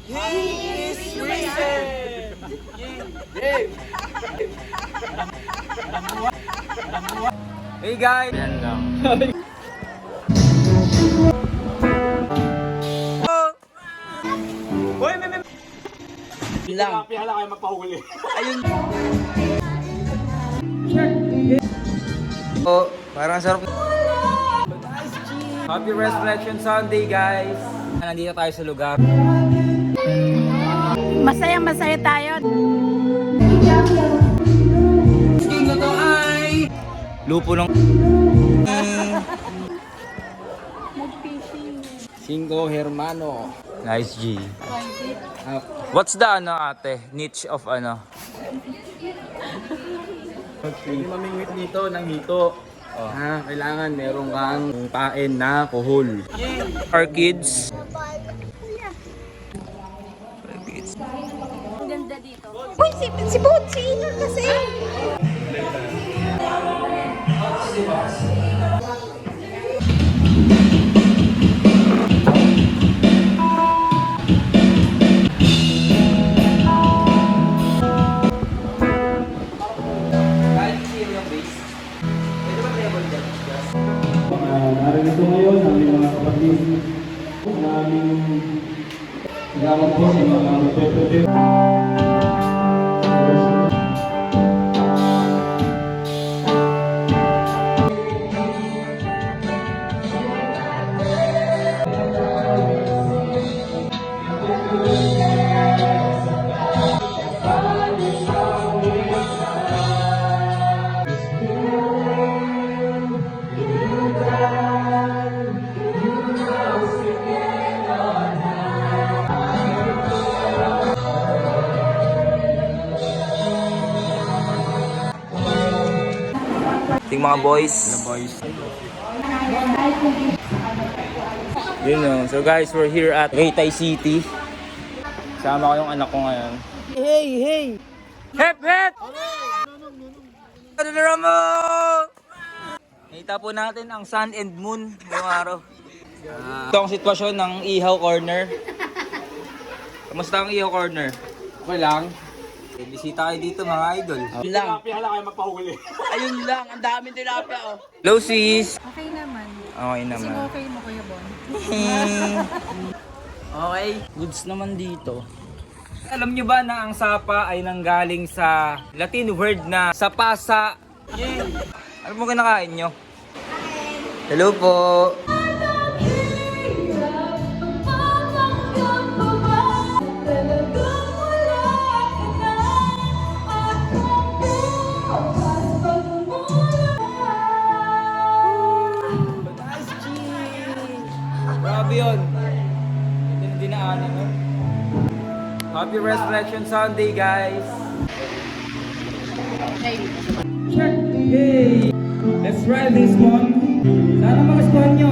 He is risen! Yay! Hey guys! Yan lang. Hoy, may lang. Pihala kayo magpahuli. Ayun. Oh, parang sarap. Happy Resurrection Sunday, guys. Nandito tayo sa lugar. Masaya tayo. King to ay lupo ng Cinco Hermano. Nice G. What's the ate? Niche of Hindi mamingwit dito ng hito. Kailangan meron kang pain na kuhol. Our kids. Ang ganda dito. Uy, si Butsi! Ito kasi! Narito ngayon ang aming mga kapatid na aming gawad po sa mga magpapatid. Ting mga boys. Yun know. So guys, we're here at Raytay City. Sama ko yung anak ko ngayon. Hey! Hep! Ano na mo? Nakita po natin ang sun and moon ngayong araw. Ito ang sitwasyon ng Ihaw Corner. Kamusta ang Ihaw Corner? Okay lang. Bisita kayo dito mga idol. Pihala kayo magpahuli. Ayun lang, ang daming tilapia oh. Hello sis. Okay naman. Okay naman. Okay mo, Kuya Bon. Okay, goods naman dito. Alam nyo ba na ang sapa ay nanggaling sa Latin word na sapasa? Ano mo kinakain nyo? Hello po. Grabe yun. Hindi na dinaanan mo. Happy Resurrection Sunday, guys. Hey! Let's try this one. Sana magustuhan nyo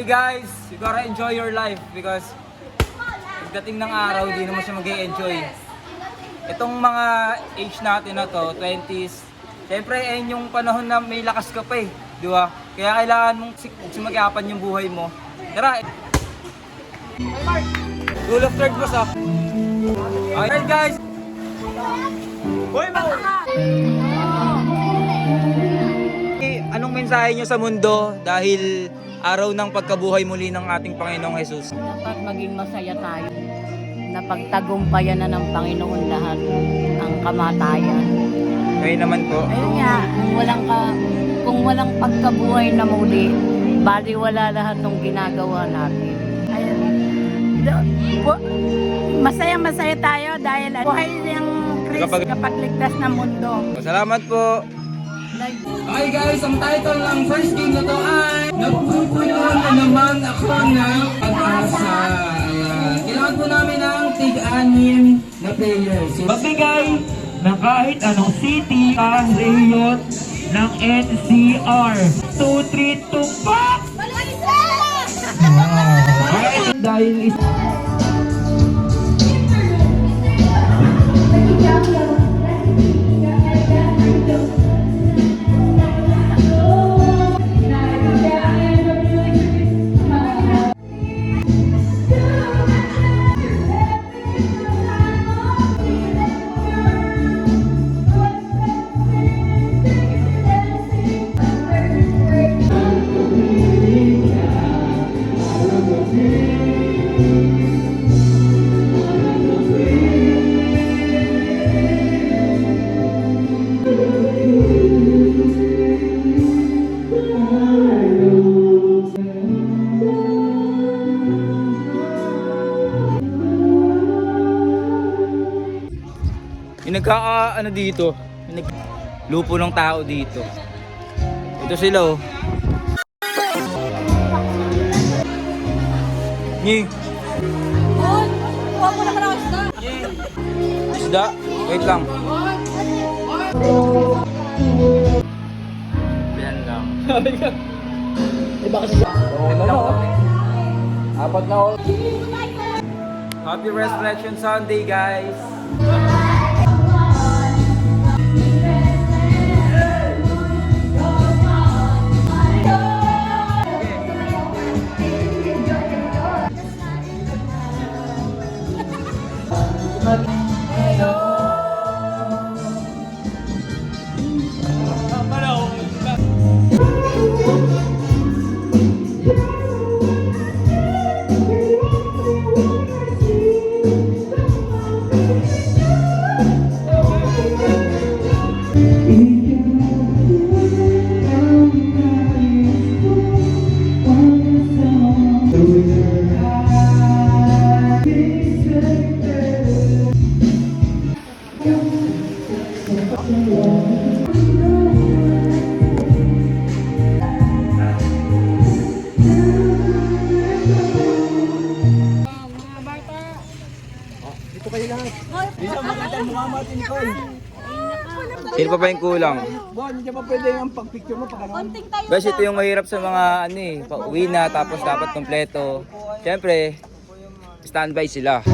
Hey guys, you gotta enjoy your life because pagdating ng araw, hindi naman siya mag-enjoy. Itong mga age natin na to, 20s, syempre ayun yung panahon na may lakas ka pa eh, di ba? Kaya kailangan mong sumagapan yung buhay mo. Tara! Rule of third boss Alright guys! Hoy mo! Anong mensahe nyo sa mundo dahil araw ng pagkabuhay muli ng ating Panginoong Jesus? Dapat maging masaya tayo. Napagtagumpayan na ng Panginoon lahat ang kamatayan. Kayo naman po. Ayun nga, kung walang pagkabuhay na muli, baliwala lahat ng ginagawa natin. Ayun. Masaya tayo dahil buhay ng Kapag- kapagligtas ng mundo. Salamat po. Okay guys, ang title ng first game na to ay Nagpupuno na naman ako ng pag-asa. Ayan. Kailangan po namin ng tig-anim na players. Magbigay ng kahit anong city, rayon ng NCR. 2, 3, tumpak! Dahil Yung ano dito, yung lupo ng tao dito. Ito sila oh. Ni. Huwag mo naman ako isda. Isda? Wait lang. Yan lang. Apat na all. Happy Resurrection Sunday guys! Sino pa yung kulang? Bon, hindi pa pwede yung pag-picture mo pag ano. Guys, ito yung mahirap sa mga ano eh, pauwi na tapos dapat kompleto. Siyempre, standby sila.